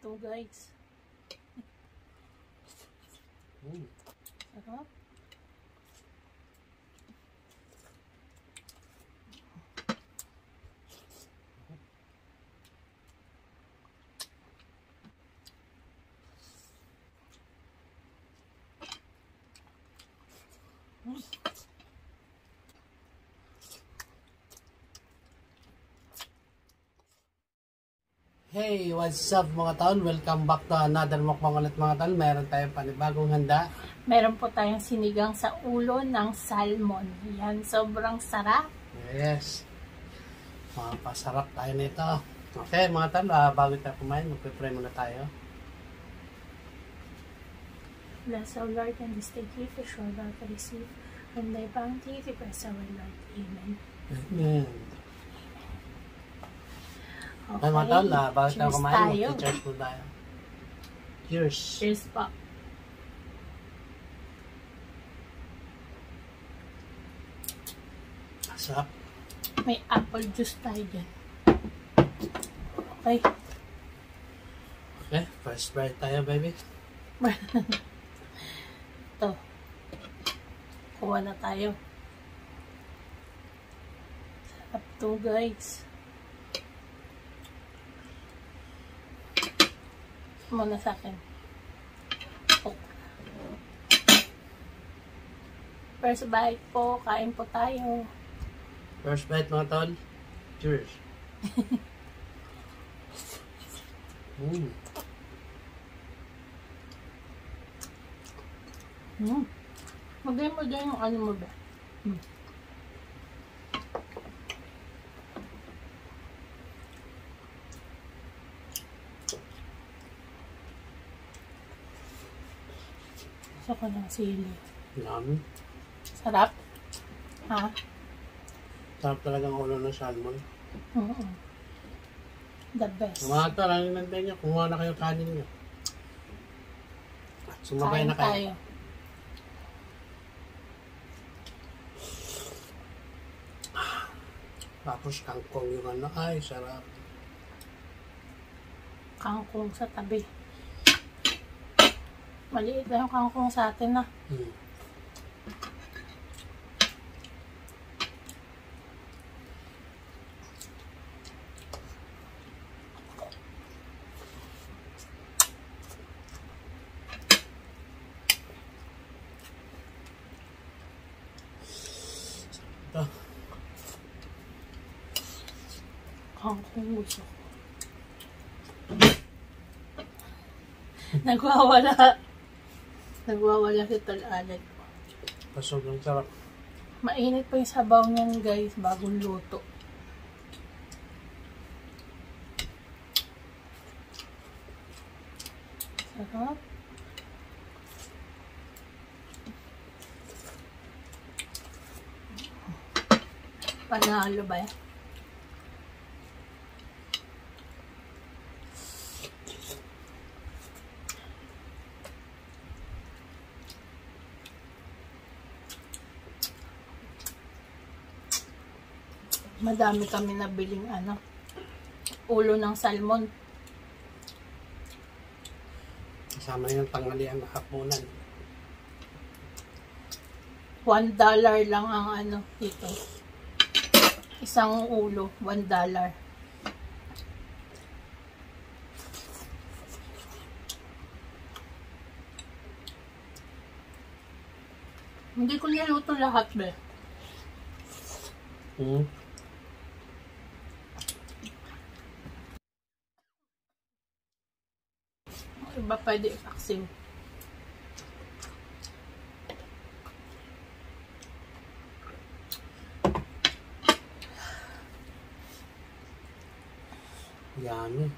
to, guys. Sarap. Hey, what's up mga taon? Welcome back to another mukbang ulit mga taon. Meron tayong panibagong handa. Meron po tayong sinigang sa ulo ng salmon. Yan, sobrang sarap. Yes. Mapasarap tayo nito. Okay mga taon, bago tayo kumain, magpipray muna tayo. Bless our Lord and this day gift, assure God to receive from thy bounty, to bless our Lord. Amen. Amen. Okay, mga taon, bago tayo kumain, tayo. mag-cheers muna tayo. Cheers. Cheers po. Sarap. May apple juice tayo dyan. Okay. Okay, first bite tayo, baby. Ito. Kuha na tayo. Sarap to, guys. Muna sa akin. Oh. First bite po. Kain po tayo. First bite mga taon. Cheers. Magay mo dyan yung ano mo ba? Gusto ko ng sili. Yummy. Sarap? Ha? Sarap talagang ulo ng salmon. The best. Mga taon, ang inantay nyo, kumuha na kayo kanin nyo. At sumabay na kayo. Tapos kangkong yung ano, ay sarap. Kangkong sa tabi. Maliit na yung kangkong sa atin na. Ito. Kangkong gusto ko. Nagwawala. Nagwawala si Tal-Alec. Sobrang sarap. Mainit pa yung sabaw niyan, guys, bagong luto. Sarap. Panalo ba yan? Madami kami nabiling ulo ng salmon. Kasama yung tanghalian na hapunan. $1 lang ang dito. Isang ulo, $1. Hindi ko niluto lahat, be. Iba pwede i-vaccine. Yummy.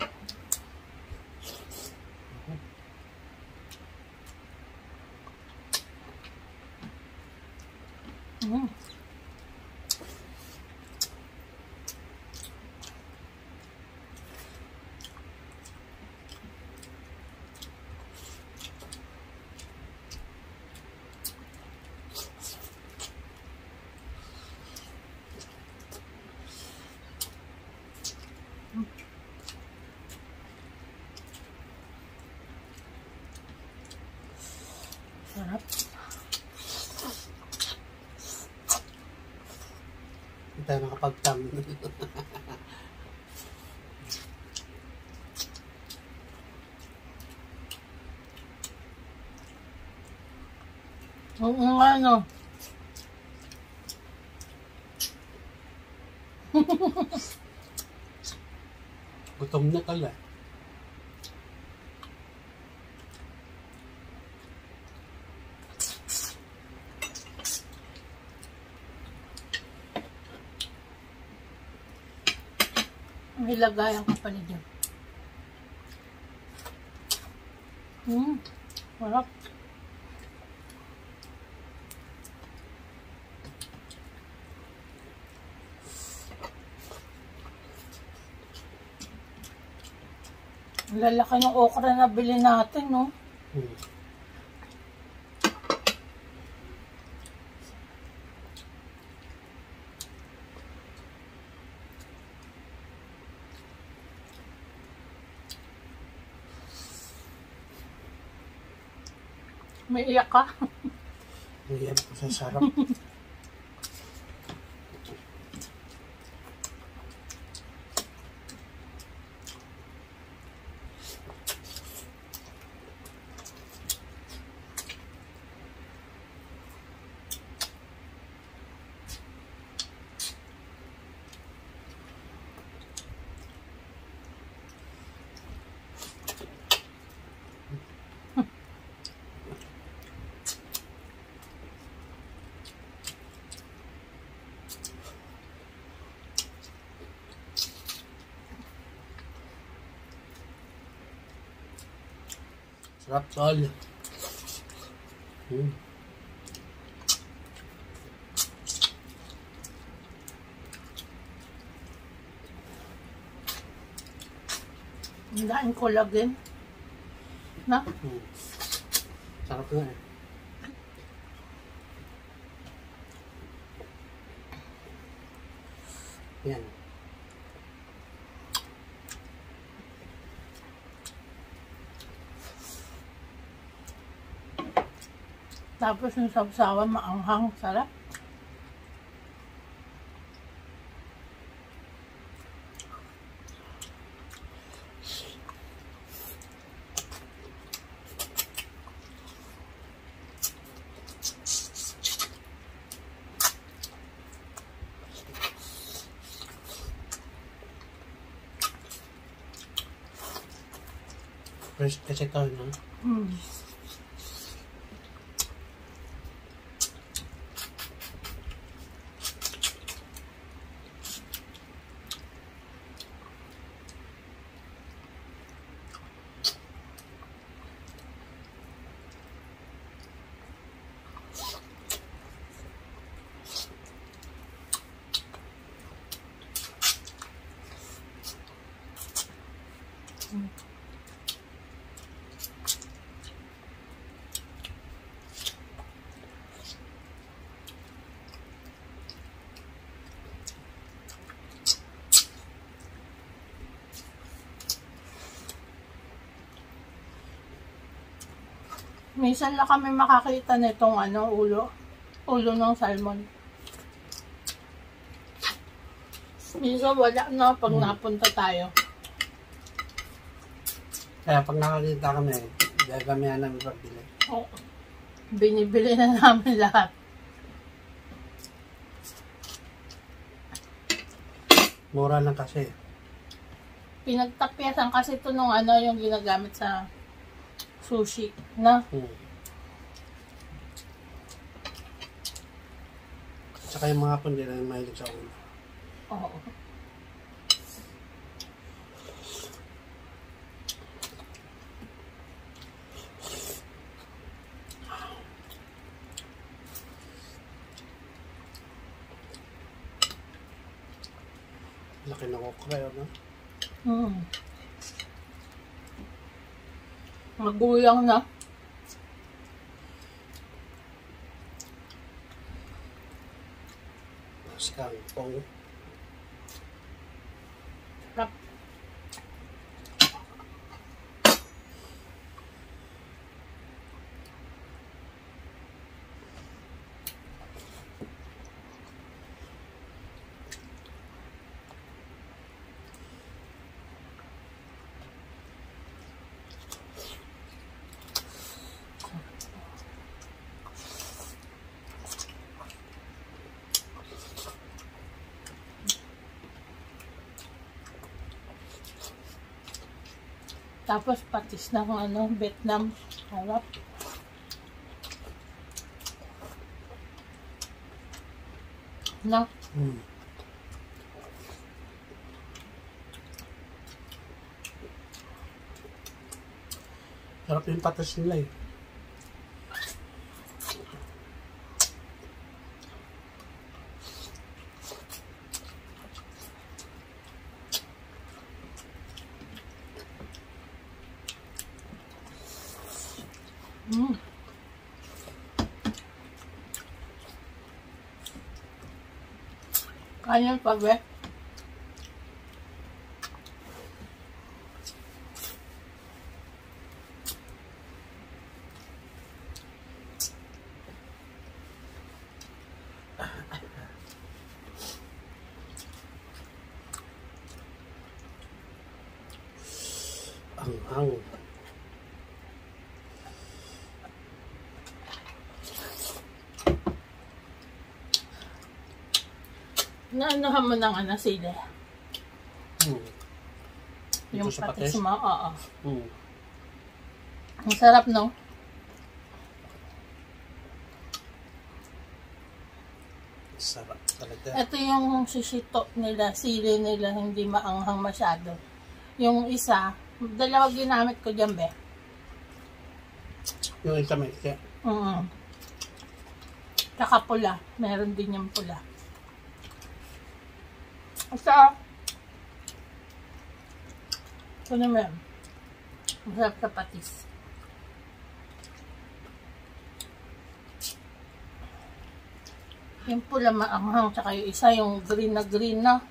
tayo nakapag-tam. Oo nga, no. Gutom na pala. May lagayan ka pala dyan. Sarap. Ang lalaki ng okra na bili natin, no? May iyak ka? Iyan po sa sarap. Sarap tol. Ang daing collagen. Na? Sarap nga eh. Yan. Tapos yung sabsawan maanghang, sarap. Fresh kasi ito, no? Minsan lang kami makakita nitong ulo ng salmon. Minsan wala na pag napunta tayo. Kaya pag nakakita kami, gagamihan namin pagbili. Oh, binibili na namin lahat. Mura lang kasi. Pinagtapyasan kasi ito nung yung ginagamit sa sushi, na? Tsaka yung mga hapon din na mahilig sa ulo. Oo. Laki ng okra yun, no? Maguyang na. Kangkong. Rap. Tapos patis ng Vietnam. Harap. Na. Sarap yung patas nila eh. Kaya pa ba? Ang Naanahan mo ng sili. Yung sa patis patis? mo, oo. Ang sarap, no? Sarap talaga. Ito yung sisito nila, sili nila, hindi maanghang masyado. Yung isa, dalawa ginamit ko dyan, be. Yung isa may siya. Tsaka pula. Meron din yung pula. Asa? Ito naman. Masarap sa patis. Yung pula maanghang, tsaka yung isa, yung green na.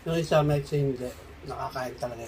Yung isa may hindi. Nakakain talaga.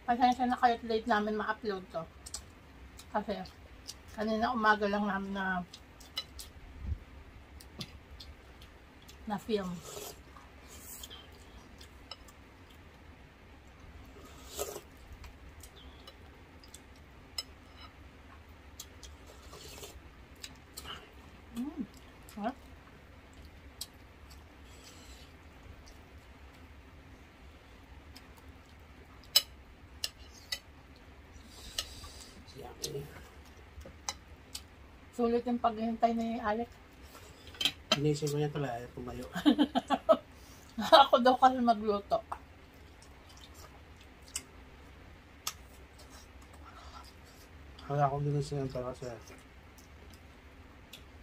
Pasensya na kayo't late namin ma-upload to. Kasi, kanina umaga lang namin na film. Huh? Sulit yung paghintay ni Alec. Inisip mo yan pala, tumayo. Ako daw kasi magluto. Kaya ako din siya pero kasi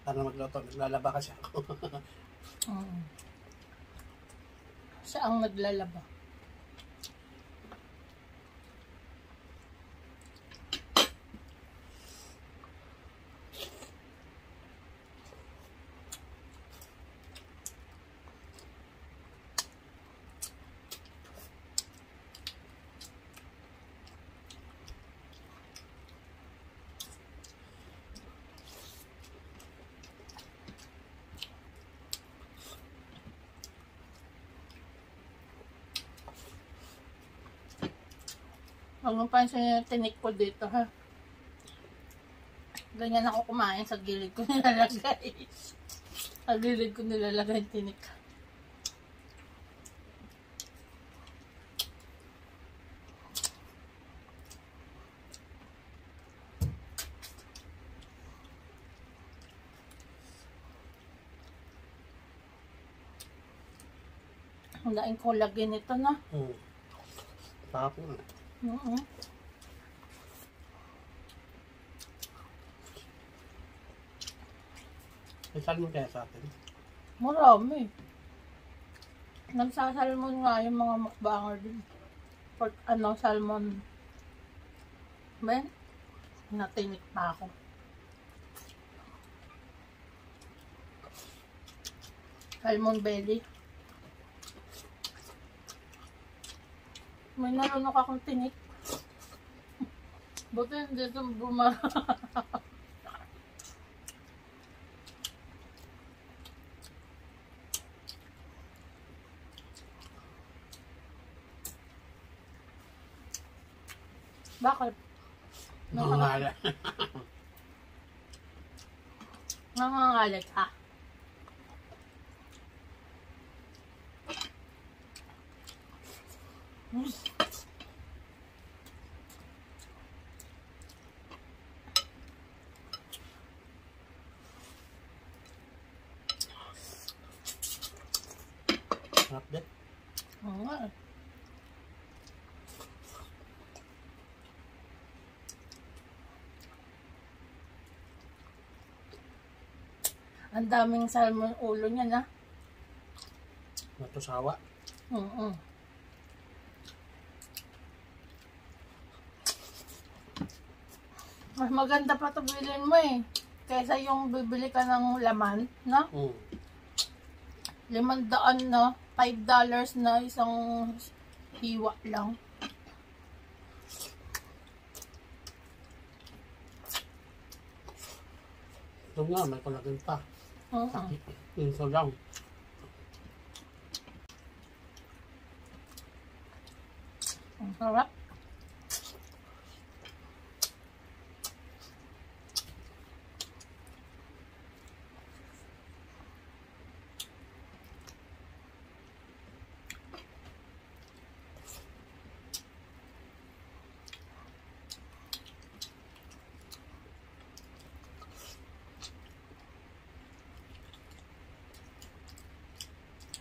para magluto, naglalaba kasi ako. Siya ang naglalaba. Huwag mo pansin yung tinik ko dito, ha? Ganyan ako kumain, sa gilid ko nilalagay. Sa gilid ko nilalagay yung tinik. Ang daing collagen ito, na. Tapos May salmon kaya sa atin? Marami. Nagsasalmon nga yung mga mukbanger din. Pork, salmon. Ben, natinik pa ako. Salmon belly. May nalunok akong tinik. Buti hindi ito bumara. Bakit? Nangangalat. Nangangalit ka? Sarap din. Oo nga eh. Ang daming salmon ulo niya na. Matusawa. Oo. Mas maganda pa ito bilhin mo eh. Kaysa yung bibili ka ng laman, no? $500 na. $5 na isang hiwa lang. Ito nga, may kulagin pa. Oo. Ito lang. Ang sarap.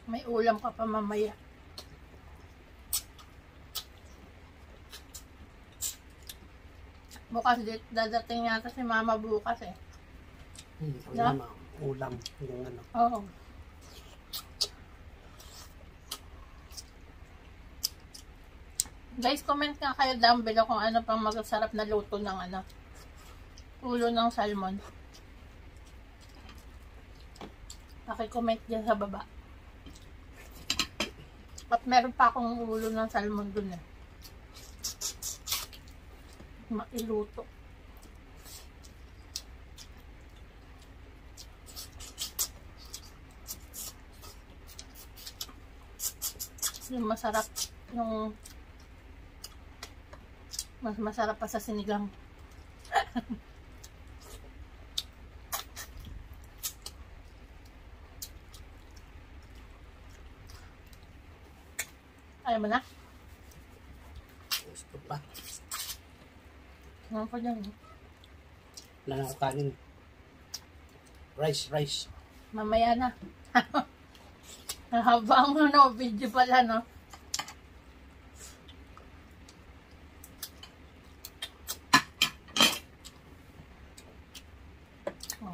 May ulam ka pa mamaya. Bukas dadating yata si mama bukas eh. Ulam. Ulam. Yung ano. Oo. Guys, comment nga kayo down below kung ano pang masarap na luto ng ano. Ulo ng salmon. Paki-comment dyan sa baba. At meron pa akong ulo ng salmon dun eh. Mailuto. Yung masarap. Yung mas masarap pa sa sinigang. Ayaw mo na? Gusto pa. Ano pa dyan? Wala na ako kanin. Rice. Mamaya na. Habang ano, video pala, no?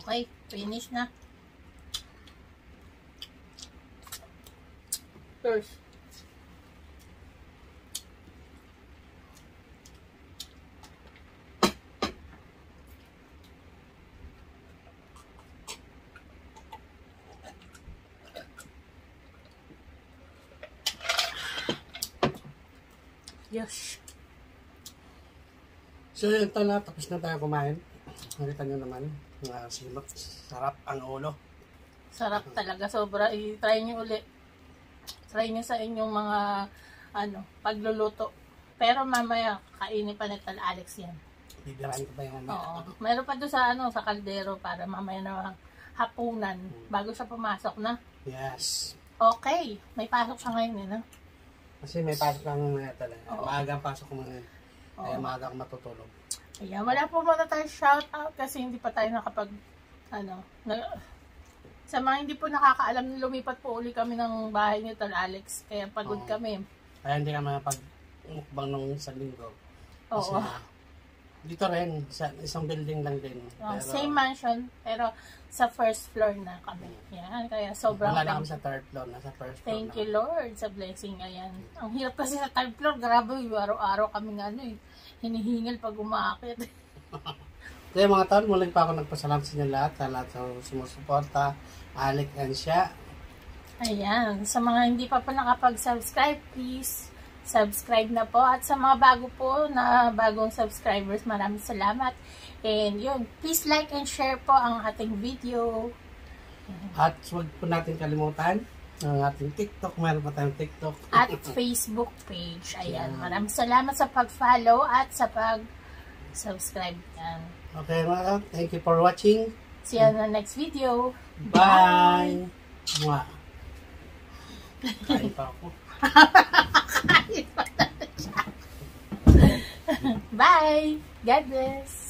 Okay, finish na. First. Yes. So yun ito na, tapos na tayo kumain. Nakita nyo naman, sarap ang ulo. Sarap talaga, sobra. I-try nyo ulit. Try nyo sa inyong mga pagluluto. Pero mamaya, kainin pa ni Tal Alex yan. Bibirahin ko pa yung Oo. Meron pa doon sa kaldero para mamaya na hapunan bago siya pumasok na. Yes. Okay. May pasok siya ngayon eh, no? Kasi may pasok lang mga talaga. Oo. Maagang pasok ko ngayon. Kaya Oo. maaga ako matutulog. Ayan, wala po muna tayo shout out kasi hindi pa tayo nakapag, sa mga hindi po nakakaalam, lumipat po uli kami ng bahay ni Tal Alex. Kaya pagod Oo. kami. Kaya hindi kami mukbang nung isang linggo. Kasi Oo. dito rin, sa isang building lang din. Same mansion, pero sa first floor na kami. Yan, kaya sobrang wala na kami sa third floor, nasa first floor. thank you Lord sa blessing. Ayan. Ang hirap kasi sa third floor, grabe, araw-araw kami hinihingal pag umaakit. Kaya mga taon, muling pa ako nagpasalamat sa inyo lahat, sa lahat sa sumusuporta, Alec and siya. Ayan, sa mga hindi pa nakapag-subscribe, please subscribe na po. At sa mga bago po na bagong subscribers, maraming salamat. And yun, please like and share po ang ating video. At huwag po natin kalimutan ang ating TikTok. Meron pa tayong TikTok. At Facebook page. Ayan. Maraming salamat sa pag-follow at sa pag-subscribe. Yan. Okay mga, thank you for watching. See you on the next video. Bye! Mwah! Kain pa ako. Bye! God bless!